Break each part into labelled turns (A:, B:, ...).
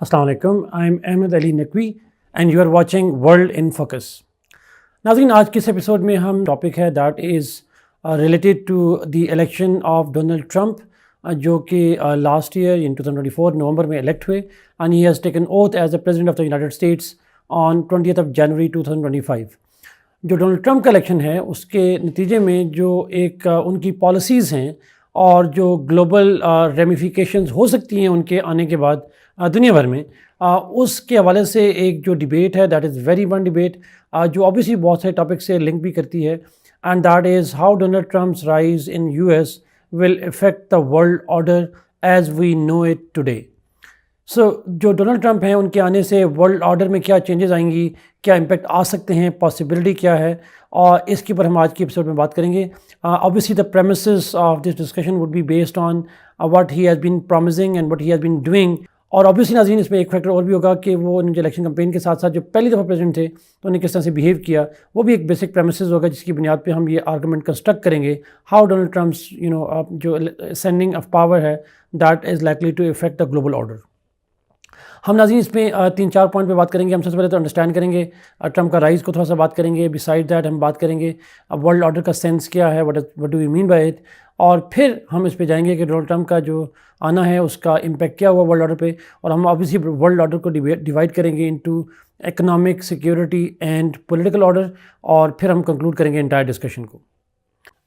A: Assalamu alaikum. I'm Ahmed Ali Naqvi and you are watching World in Focus. नाज़रीन, आज के इस episode में हम टॉपिक है that is related to the election of Donald Trump जो कि लास्ट ईयर इन 2024 नवंबर में इलेक्ट हुए and he has taken oath as the president of the United States on 20th of January 2025. जो Donald Trump का election है उसके नतीजे में जो एक उनकी पॉलिसीज़ हैं और जो ग्लोबल रेमिफिकेशंस हो सकती हैं उनके आने के बाद दुनिया भर में उसके हवाले से एक जो डिबेट है that is very one debate जो ऑब्वियसली बहुत सारे टॉपिक से लिंक भी करती है and that is how Donald Trump's rise in US will effect the world order as we know it today. So जो डोनाल्ड ट्रंप हैं उनके आने से वर्ल्ड ऑर्डर में क्या चेंजेस आएंगी, क्या इम्पेक्ट आ सकते हैं, पॉसिबिलिटी क्या है, और इसके ऊपर हम आज के एपिसोड में बात करेंगे. Obviously the premises of this discussion would be based on what he has been promising and what he has been doing. और ऑब्वियसली नाज़रीन इसमें एक फैक्टर और भी होगा कि वो जो इलेक्शन कैंपेन के साथ साथ जो पहली दफ़ा प्रेसिडेंट थे तो उन्हें किस तरह से बिहेव किया, वो भी एक बेसिक प्रेमिसेस होगा जिसकी बुनियाद पे हम ये आर्गूमेंट कंस्ट्रक्ट करेंगे हाउ डोनाल्ड ट्रम्प्स जो सेंडिंग ऑफ पावर है that is likely to effect the global order. हम नाज़रीन इसमें 3-4 पॉइंट पे बात करेंगे. हम सबसे पहले तो अंडरस्टैंड करेंगे ट्रंप का राइज़ को थोड़ा सा बात करेंगे. बिसाइड दैट हम बात करेंगे वर्ल्ड ऑर्डर का सेंस क्या है, what do we mean by it, और फिर हम इस पे जाएंगे कि डोनाल्ड ट्रंप का जो आना है उसका इम्पैक्ट क्या हुआ वर्ल्ड ऑर्डर पे, और हम ऑब्वियसली वर्ल्ड ऑर्डर को डिवाइड करेंगे into economic, security and political order, और फिर हम कंक्लूड करेंगे एंटायर डिस्कशन को.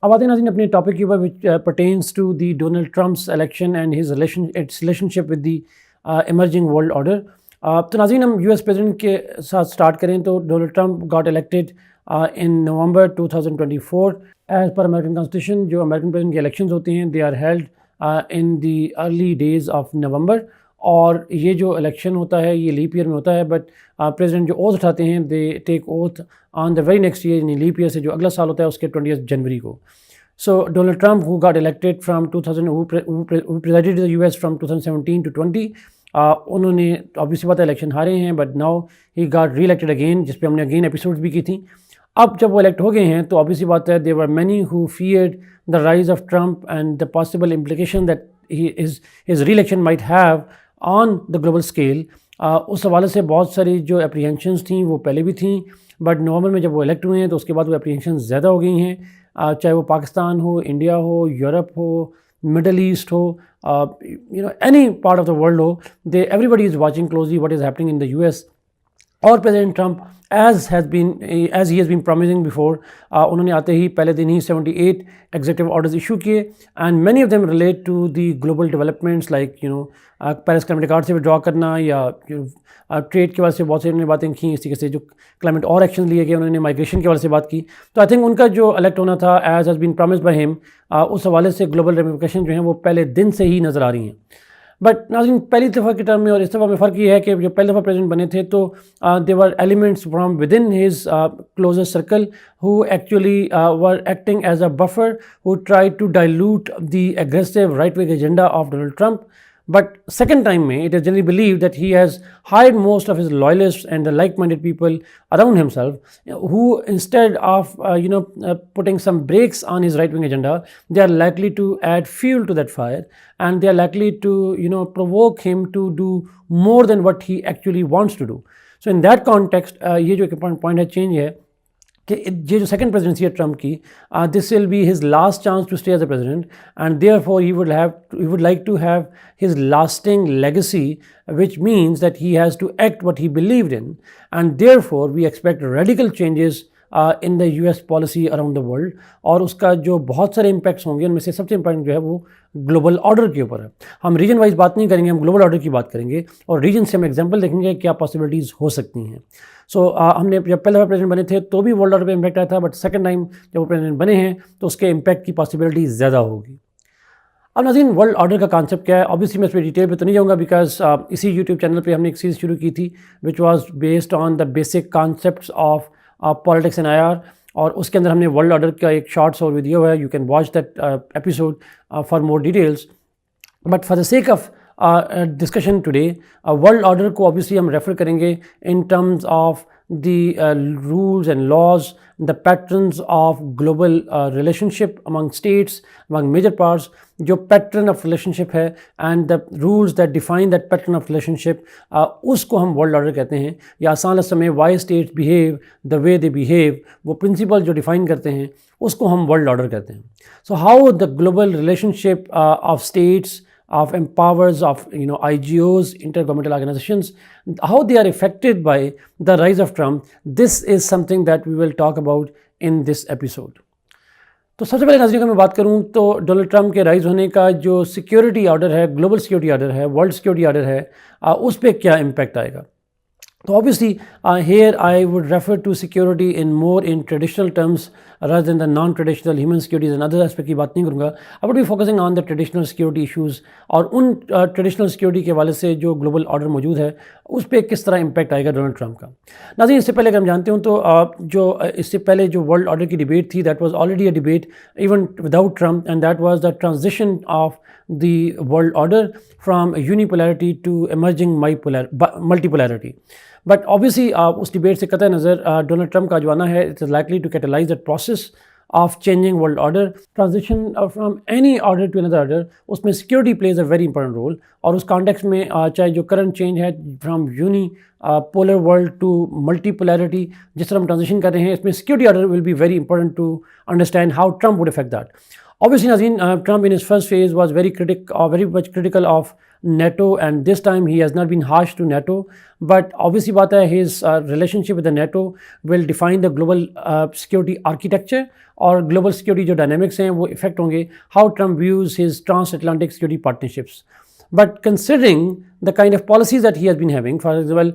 A: अब आते हैं नाज़रीन अपने टॉपिक के ऊपर which pertains to the Donald Trump's election and his relationship with the emerging world order. तो नाज़रीन हम यूएस प्रेसिडेंट के साथ स्टार्ट करें तो Donald Trump got elected in November 2024 as per American constitution. जो अमेरिकन प्रेसिडेंट के इलेक्शंस होते हैं they are held in the early days of November, और ये जो इलेक्शन होता है ये लीप ईयर में होता है, बट प्रेसिडेंट जो ओथ उठाते हैं they take oath on the very next year, यानी लीप ईयर से जो अगला साल होता है उसके 20th जनवरी को. So Donald Trump, who got elected from 2000, who presided the US from 2017 to 20, उन्होंने ऑब्वियसली बात है इलेक्शन हारे हैं, बट नाउ ही गॉट री इलेक्टेड अगेन, जिस पे हमने अगेन एपिसोड्स भी की थी. अब जब वो इलेक्ट हो गए हैं तो ऑब्वियसली बात है there were many who feared the rise of Trump and the possible implication that his reelection might have on the global scale. उस हवाले से बहुत सारी जो एप्रीहेंशंस थी वो पहले भी थी, बट नवंबर में जब वो इलेक्ट हुए हैं तो उसके बाद वो एप्रीहेंशंस ज़्यादा हो गई हैं. चाहे वो पाकिस्तान हो, इंडिया हो, यूरोप हो, मिडल ईस्ट हो, any part of the world हो, they everybody is watching closely what is happening in the US. और president Trump as he has been promising before, उन्होंने आते ही पहले दिन ही 78 एग्जीक्यूटिव ऑर्डर्स इशू किए and many of them relate to the global developments like Paris climate accord से withdraw करना, या ट्रेड के वाले से बहुत सारी उन्होंने बातें की. इसी के से जो क्लाइमेट और एक्शन लिए गए, उन्होंने माइग्रेशन के वाले से बात की. तो आई थिंक उनका जो इलेक्ट होना था as has been promised by him, उस हवाले से ग्लोबल रेमिफिकेशन जो हैं वो पहले दिन से ही नज़र आ रही हैं. बट नाज़रीन पहली दफ़ा के टर्म में और इस दफ़ा में फ़र्क ये है कि जो पहली दफ़ा प्रेसिडेंट बने थे तो they were elements from within his closest circle who actually were acting as a buffer who try to dilute the aggressive right wing agenda of Donald Trump. But second time में it is generally believed that he has hired most of his loyalists and the like-minded people around himself who instead of putting some brakes on his right-wing agenda, they are likely to add fuel to that fire and they are likely to provoke him to do more than what he actually wants to do. So in that context ये जो point है change है कि ये जो second presidency है Trump की, this will be his last chance to stay as a president and therefore he would like to have his lasting legacy which means that he has to act what he believed in, and therefore we expect radical changes in the US policy around the world. और उसका जो बहुत सारे impacts होंगे उनमें से सबसे important जो है वो ग्लोबल ऑर्डर के ऊपर है. हम रीजन वाइज बात नहीं करेंगे, हम ग्लोबल ऑर्डर की बात करेंगे और रीजन से हम एग्जांपल देखेंगे क्या पॉसिबिलिटीज़ हो सकती हैं. सो हमने जब पहले प्रेसिडेंट बने थे तो भी वर्ल्ड ऑर्डर पे इम्पैक्ट आया था, बट सेकंड टाइम जब वो प्रेसिडेंट बने हैं तो उसके इम्पैक्ट की पॉसिबिलिटी ज़्यादा होगी. अब नाज़रीन वर्ल्ड ऑर्डर का कॉन्सेप्ट क्या है, ऑब्वियसली मैं इस पर डिटेल पे तो नहीं जाऊँगा बिकॉज इसी यूट्यूब चैनल पे हमने एक सीरीज़ शुरू की थी which was based on the basic concepts of politics and IR, और उसके अंदर हमने वर्ल्ड ऑर्डर का एक शॉर्ट्स और वीडियो है, you can watch that episode for more details. But for the sake of discussion today world order को obviously हम रेफर करेंगे इन terms of the rules and laws, the patterns of global relationship among states, among major powers, जो pattern of relationship है and the rules that define that pattern of relationship, उसको हम world order कहते हैं. या आसान लफ्ज़ में why states behave the way they behave, वो प्रिंसिपल जो डिफाइन करते हैं उसको हम वर्ल्ड ऑर्डर कहते हैं. So how the global relationship of states, of empowers, of IGOs, intergovernmental organizations, how they are affected by the rise of Trump, this is something that we will talk about in this episode. तो सबसे पहले नाज़रीन मैं बात करूं तो Donald Trump के rise होने का जो सिक्योरिटी ऑर्डर है, ग्लोबल सिक्योरिटी ऑर्डर है, वर्ल्ड सिक्योरिटी ऑर्डर है, उस पर क्या इम्पैक्ट आएगा. So obviously here I would refer to security in more in traditional terms rather than the non-traditional human securities and other aspect की बात नहीं करूँगा. I would be focusing on the traditional security issues और उन traditional security के वाले से जो global order मौजूद है उस पर किस तरह इम्पैक्ट आएगा डोनाल्ड ट्रंप का. नाज़रीन इससे पहले अगर हम जानते हूँ तो जो इससे पहले जो वर्ल्ड ऑर्डर की डिबेट थी, that was already a debate even without Trump, and that was the transition of the world order from unipolarity to emerging multipolarity. But obviously उस डिबेट से कतई नज़र डोनाल्ड ट्रंप का जो आना है, it is likely to catalyse that process of changing world order, transition from any order to another order. उसमें security plays a very important role. और उस context में चाहे जो current change है from polar world to multipolarity, जिस तरह हम transition कर रहे हैं, इसमें security order will be very important to understand how Trump would affect that. Obviously, Nazin, Trump in his first phase was very much critical of NATO, and this time he has not been harsh to NATO. But obviously, his relationship with the NATO will define the global security architecture और global security जो dynamics हैं वो affect होंगे how Trump views his transatlantic security partnerships. But considering the kind of policies that he has been having, for example,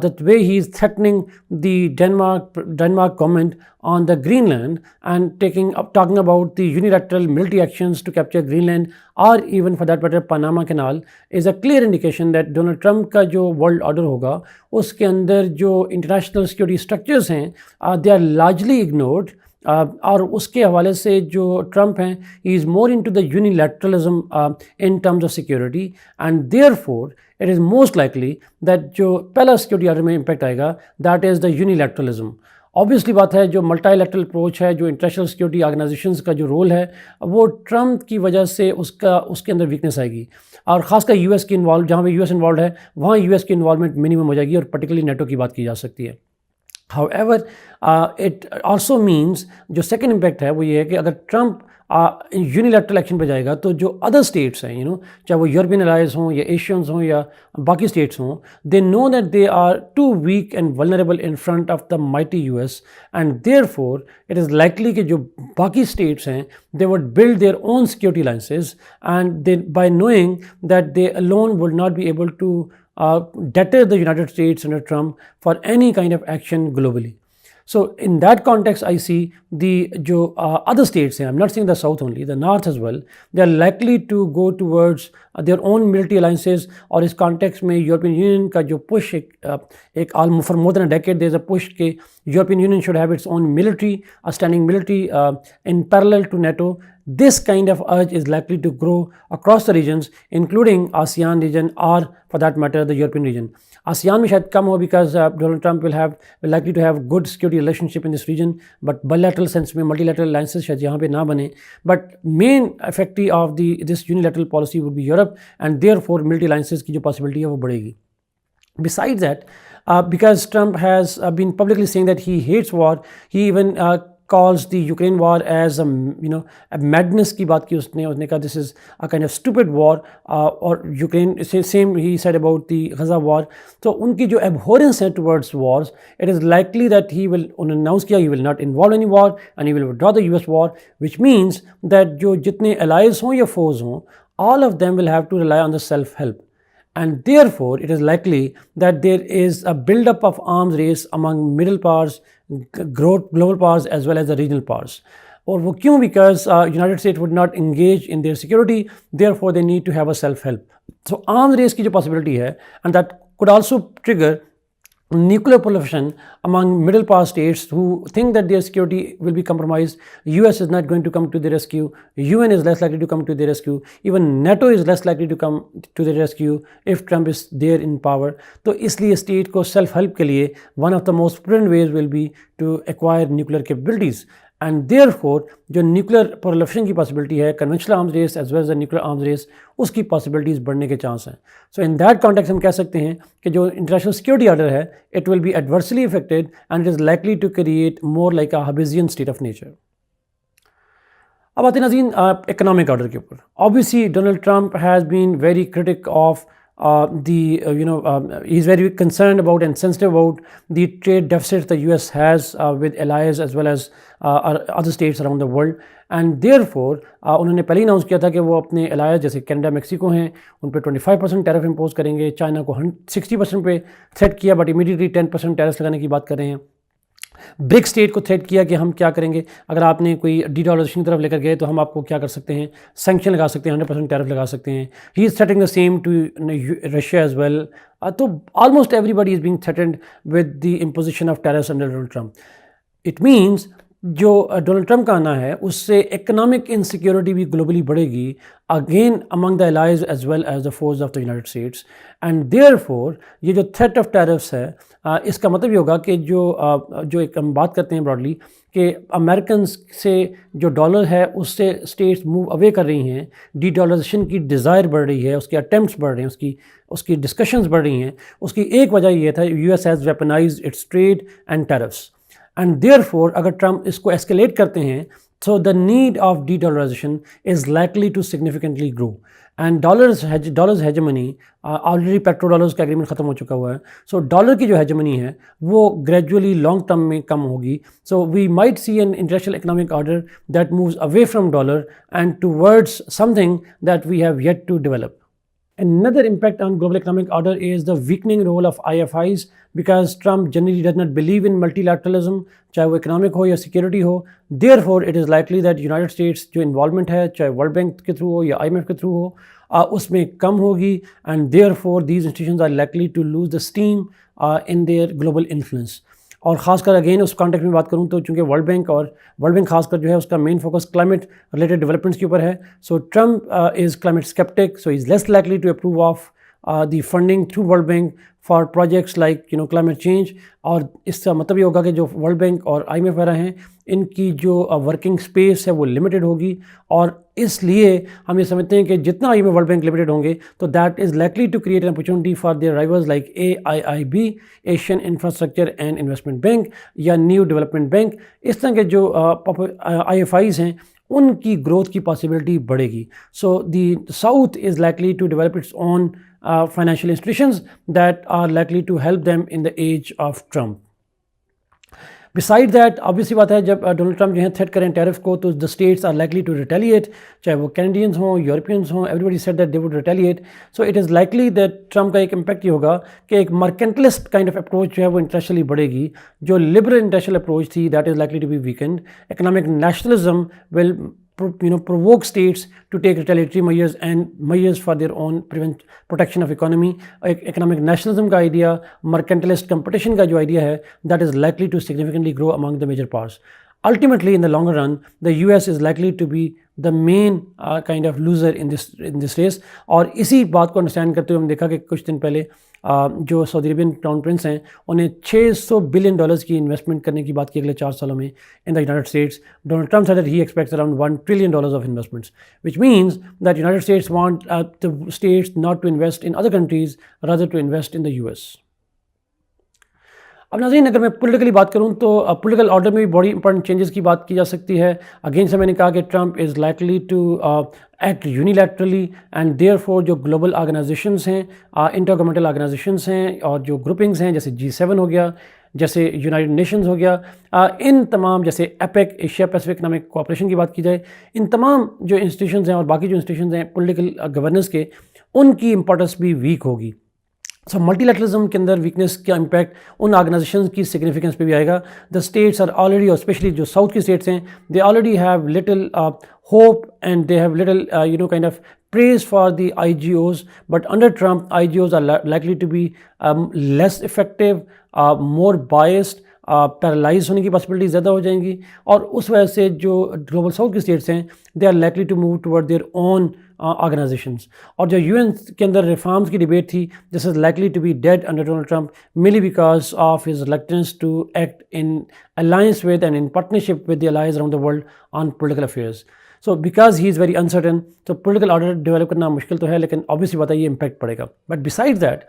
A: the way he is threatening the Denmark government on the Greenland and talking about the unilateral military actions to capture Greenland, or even for that matter Panama Canal, is a clear indication that Donald Trump का जो world order होगा उसके अंदर जो international security structures हैं they are largely ignored. और उसके हवाले से जो ट्रंप हैं he is more into the unilateralism in terms of security, and therefore it is most likely that जो पहला सिक्योरिटी ऑर्डर में इम्पैक्ट आएगा that is the unilateralism. Obviously बात है जो मल्टीलैटरल अप्रोच है, जो इंटरनेशनल सिक्योरिटी ऑर्गेनाइजेशंस का जो रोल है वो ट्रंप की वजह से उसके अंदर वीकनेस आएगी. और ख़ासकर यूएस की इन्वॉल्व, जहाँ पे यूएस इन्वॉल्व है वहाँ यूएस की इन्वॉल्वमेंट मिनिमम हो जाएगी और पर्टिकुलरली नेटो की बात की जा सकती है. However, it also means जो सेकेंड इम्पैक्ट है वो ये है कि अगर ट्रंप यूनिलैटरल एक्शन पे जाएगा तो जो अदर स्टेट्स हैं चाहे वो यूरोपियन अलाइज हों या एशियंस हों या बाकी स्टेट्स हों, they know that they are too weak and vulnerable in front of the mighty US, and therefore it is likely कि जो बाकी स्टेट्स हैं they would build their own security alliances, and they by knowing that they alone would not be able to deter the United States under Trump for any kind of action globally. So in that context, I see the other states, I'm not saying the South only, the North as well, they are likely to go towards their own military alliances. और इस context में European Union का जो push for more than a decade, there's a push कि European Union should have its own military, a standing military in parallel to NATO. This kind of urge is likely to grow across the regions, including ASEAN region or for that matter the European region. ASEAN में शायद कम हो because Donald Trump will likely to have good security relationship in this region, but bilateral sense में multilateral alliances शायद यहाँ पे ना बने. But main effective of this unilateral policy would be Europe, and therefore military alliances की जो possibility है वो बढ़ेगी. Besides that, because Trump has been publicly saying that he hates war, he even calls the Ukraine war as a madness की बात की उसने कहा this is a kind of stupid war, और Ukraine same he said about the Gaza war. तो उनकी जो abhorrence है towards wars, it is likely that he will announce किया he will not involve any war and he will withdraw the US war, which means that जो जितने allies हों या foes हों, all of them will have to rely on the self-help. And therefore, it is likely that there is a build-up of arms race among middle powers, global powers as well as the regional powers. और वो क्यों? Because United States would not engage in their security, therefore they need to have a self-help. So arms race की जो possibility है, and that could also trigger nuclear proliferation among middle class states who think that their security will be compromised. US is not going to come to the rescue. UN is less likely to come to the rescue. Even NATO is less likely to come to the rescue if Trump is there in power. तो इसलिए state को self help के लिए one of the most prudent ways will be to acquire nuclear capabilities. And therefore जो nuclear proliferation की possibility है conventional arms race as well as the nuclear arms race उसकी possibilities बढ़ने के chance हैं. सो in that context हम कह सकते हैं कि जो इंटरनेशनल सिक्योरिटी ऑर्डर है it will be adversely affected and it is likely to create more like a Hobbesian state of nature. अब आते हैं नाज़रीन इकोनॉमिक ऑर्डर के ऊपर. Obviously Donald Trump has been very critic of he's very concerned about and sensitive about the trade deficits the US has with allies as well as other states around the world. And therefore उन्होंने पहले ही announce किया था कि वो अपने allies जैसे Canada Mexico हैं उन पर 25% टैरिफ इम्पोज करेंगे. चाइना को 60% पे थ्रेट किया बट इमीडिएटली 10% टैरिफ लगाने की बात कर रहे हैं. ब्रिक स्टेट को थ्रेट किया कि हम क्या करेंगे अगर आपने कोई डीडॉलराइजेशन की तरफ लेकर गए तो हम आपको क्या कर सकते हैं सैंक्शन लगा सकते हैं 100% टैरिफ लगा सकते हैं. He is threatening the same to Russia as well. तो almost everybody is being threatened with the imposition of tariffs under Donald Trump. It means जो डोनाल्ड ट्रंप का आना है उससे इकोनॉमिक इनसिक्योरिटी भी ग्लोबली बढ़ेगी again among the allies as well as the force of the United States. And therefore ये जो threat of tariffs है इसका मतलब ये होगा कि जो एक हम बात करते हैं ब्रॉडली कि अमेरिकन से जो डॉलर है उससे स्टेट्स मूव अवे कर रही हैं. डी डॉलराइजेशन की डिज़ायर बढ़ रही है उसके अटैम्प्ट्स बढ़ रहे हैं उसकी डिस्कशंस बढ़ रही हैं. उसकी एक वजह ये था US has weaponised it's trade and tariffs. And therefore अगर ट्रंप इसको एस्केलेट करते हैं so the need of de-dollarization is likely to significantly grow. And dollars hegemony already पेट्रोडॉलर्स का एग्रीमेंट ख़त्म हो चुका हुआ है. सो डॉलर की जो हेजमनी है वो ग्रेजुअली लॉन्ग टर्म में कम होगी. So we might see an international economic order that moves away from dollar and towards something that we have yet to develop. Another impact on global economic order is the weakening role of IFIs because Trump generally does not believe in multilateralism, चाहे वो economic हो या security हो. Therefore, it is likely that United States जो involvement है चाहे world bank के through हो या IMF के थ्रू हो उसमें कम होगी. And therefore, these institutions are likely to lose the steam in their global influence. और ख़ासकर अगेन उस कॉन्टेक्स्ट में बात करूँ तो चूँकि वर्ल्ड बैंक खासकर जो है उसका main focus climate related developments के ऊपर है. So Trump is climate sceptic so is less likely to approve of the funding through World Bank for projects like climate change. और इसका मतलब ये होगा कि जो वर्ल्ड बैंक और IMF वगैरह हैं इनकी जो वर्किंग स्पेस है वो लिमिटेड होगी. और इसलिए हम ये समझते हैं कि जितना IMF वर्ल्ड बैंक लिमिटेड होंगे तो that is likely to create an opportunity for their rivals like AIIB Asian infrastructure and investment bank या न्यू डेवलपमेंट बैंक. इस तरह के जो IFIs हैं उनकी ग्रोथ की पॉसिबिलिटी बढ़ेगी. So the south is likely to develop its own financial institutions that are likely to help them in the age of Trump. Besides that, obviously बात है जब डोनाल्ड ट्रंप जो है थ्रेट करें टैरिफ को तो the states are likely to retaliate चाहे वो कैनेडियंस हों यूरोपियंस हों everybody said that they would retaliate. So it is likely that Trump का एक इम्पैक्ट ये होगा कि एक मर्केंटलिस्ट काइंड ऑफ अप्रोच जो है वो इंटरनेशनली बढ़ेगी. जो लिबरल इंटरनेशनल अप्रोच थी that is likely to be weakened. Economic nationalism will provoke states to take retaliatory measures and measures for their own protection of economy. Economic nationalism का idea, mercantilist competition का जो idea है that is likely to significantly grow among the major powers. Ultimately, in the longer run, the US is likely to be the main kind of loser in this race. और इसी बात को understand करते हुए हम देखा कि कुछ दिन पहले जो सऊदी अरेबियन क्राउन प्रिंस हैं उन्हें $600 बिलियन की इन्वेस्टमेंट करने की बात की अगले 4 सालों में in the United states. Donald Trump said that he expects around $1 trillion of investments, which means that United States want the states not to invest in other countries, rather to invest in the US. अब नाज़रीन अगर मैं politically बात करूं तो political order में भी बड़ी इंपॉर्टेंट चेंजेस की बात की जा सकती है. अगेन से मैंने कहा कि Trump is likely to act unilaterally and therefore जो ग्लोबल ऑर्गेनाइजेशंस हैं इंटरगवर्नमेंटल ऑर्गेनाइजेशंस हैं और जो ग्रुपिंग्स हैं जैसे G7 हो गया जैसे यूनाइटेड नेशंस हो गया इन तमाम जैसे APEC Asia Pacific economic cooperation की बात की जाए इन तमाम जो इंस्टीट्यूशंस हैं और बाकी जो इंस्टीट्यूशंस हैं पॉलिटिकल गवर्नेंस के उनकी इंपॉर्टेंस भी वीक होगी. सो मल्टीलैटरलिज्म के अंदर वीकनेस का इम्पैक्ट उन ऑर्गेनाइजेशंस की सिग्निफिकेंस पे भी आएगा. द स्टेट्स आर ऑलरेडी, और स्पेशली जो साउथ की स्टेट्स हैं, they already have little hope and they have little kind of praise for the IGOs, but under Trump IGOs are likely to be less effective, more biased, paralyse होने की possibility ज़्यादा हो जाएंगी. और उस वजह से जो ग्लोबल साउथ की स्टेट्स हैं they are likely to move toward their own organisations. और जो यूएन के अंदर रिफॉर्म्स की डिबेट थी, this is likely to be dead under Donald Trump, mainly because of his reluctance to act in alliance with and in partnership with the allies around the world on political affairs. So because he is very uncertain, तो political order develop करना मुश्किल तो है, लेकिन obviously बात है ये impact पड़ेगा. But beside that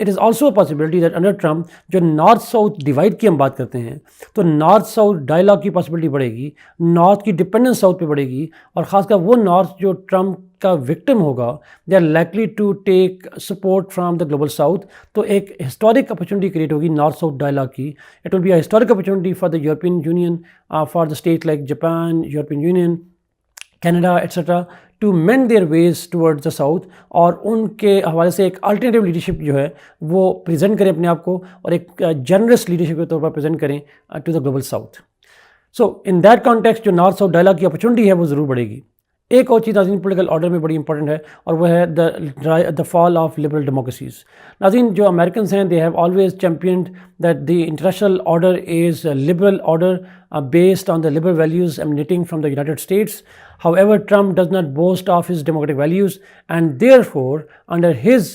A: it is also a possibility that under Trump जो नॉर्थ साउथ डिवाइड की हम बात करते हैं, तो नॉर्थ साउथ डायलॉग की पॉसिबिलिटी बढ़ेगी, नॉर्थ की डिपेंडेंस साउथ पे बढ़ेगी, और ख़ासकर वो नॉर्थ जो ट्रम्प का विक्टिम होगा they are likely to take support from the global south. तो एक हिस्टोरिक अपॉर्चुनिटी क्रिएट होगी नॉर्थ साउथ डायलॉग की. It will be a historic opportunity for the European Union, for the state like Japan, European Union, Canada etcetera, to mend their ways towards the south, और उनके हवाले से एक alternative leadership जो है वो present करें अपने आप को, और एक जनरस लीडरशिप के तौर पर प्रेजेंट करें to the global south. So in that context जो नॉर्थ साउथ डायलॉग की अपॉर्चुनिटी है वो ज़रूर बढ़ेगी. एक और चीज़ नाज़रीन पोलिटिकल ऑर्डर में बड़ी इंपॉर्टेंट है, और वह है the fall of liberal democracies. नाज़रीन जो अमेरिकन हैं they have always championed that the international order is liberal order based on the liberal values emanating from the United States. However, Trump does not boast of his democratic values, and therefore, under his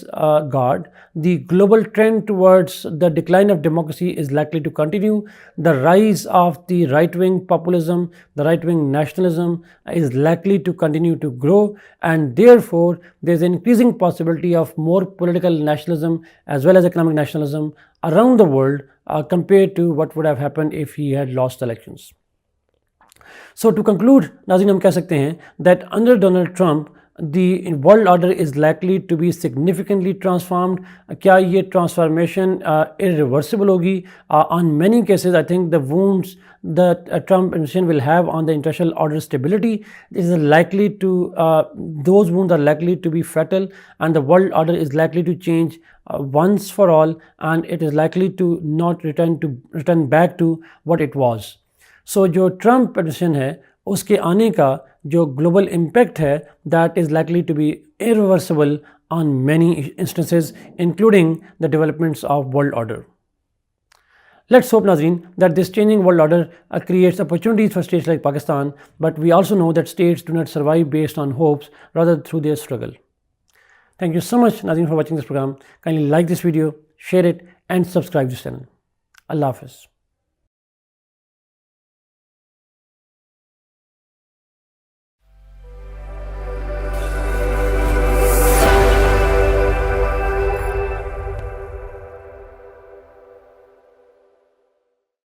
A: guard, the global trend towards the decline of democracy is likely to continue. The rise of the right-wing populism, the right-wing nationalism is likely to continue to grow, and therefore, there is an increasing possibility of more political nationalism as well as economic nationalism around the world compared to what would have happened if he had lost elections. So to conclude, नाज़रीन हम कह सकते हैं that under Donald Trump the world order is likely to be significantly transformed. क्या ये transformation irreversible होगी? On many cases, I think the wounds that Trump administration will have on the international order stability is likely to those wounds are likely to be fatal, and the world order is likely to change once for all, and it is likely to not return back to what it was. So जो Trump administration है उसके आने का जो global impact है that is likely to be irreversible on many instances including the developments of world order. Let's hope, Nazreen, that this changing world order creates opportunities for states like Pakistan, but we also know that states do not survive based on hopes, rather through their struggle. Thank you so much, Nazreen, for watching this program. Kindly like this video, share it, and subscribe this channel. Allah Hafiz.